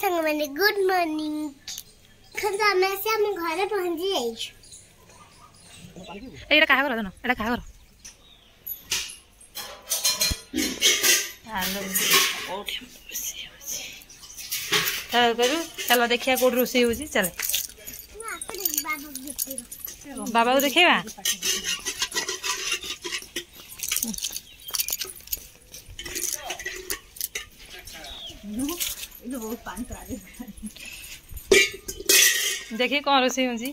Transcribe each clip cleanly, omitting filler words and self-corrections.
संग मैंने good morning खंदा में से हम घरे पहुंच जाई एटा काहा करो एटा काहा करो हेलो ओठी रोसी होची चल करू चलो देखिया कोड रोसी होची चल बाबा को देखेबा बहुत पानी देखिए कौन रोसी होची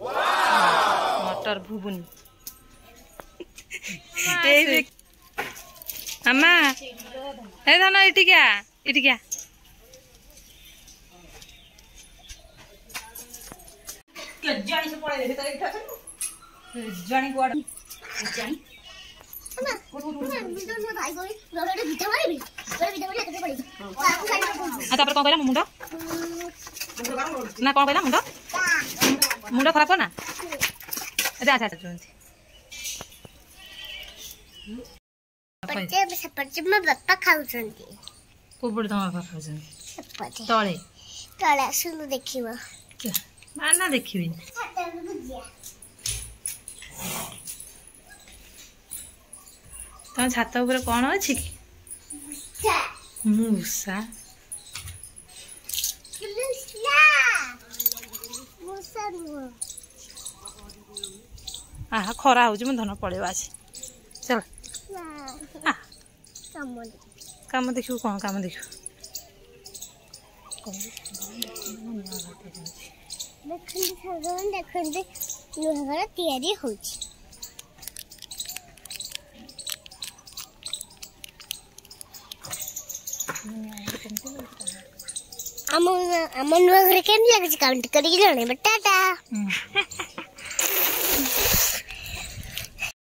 मटर भुबुनी अम्मा ए धन इटी क्या जानी से पड़े दे तारे इठा जानी को जानी अच्छा पर कौन कहला मुंडा ना कौन कहला मुंडा खराब करना अच्छा अच्छा अच्छा पच्चे में बापा खाउछंती को बड़ तमा बापा खाउछंती तळे तळे सुन देखिबो माना देखिबी तो छात ऊपर कौन अच्छी कि मूसा आहा खरा हो धन पड़े आज चल काम देखियो कौन काम देखियो देखंदे लुहागर तैयारी होची अमन वगैरह केम लगे काउंट करी जाने टाटा।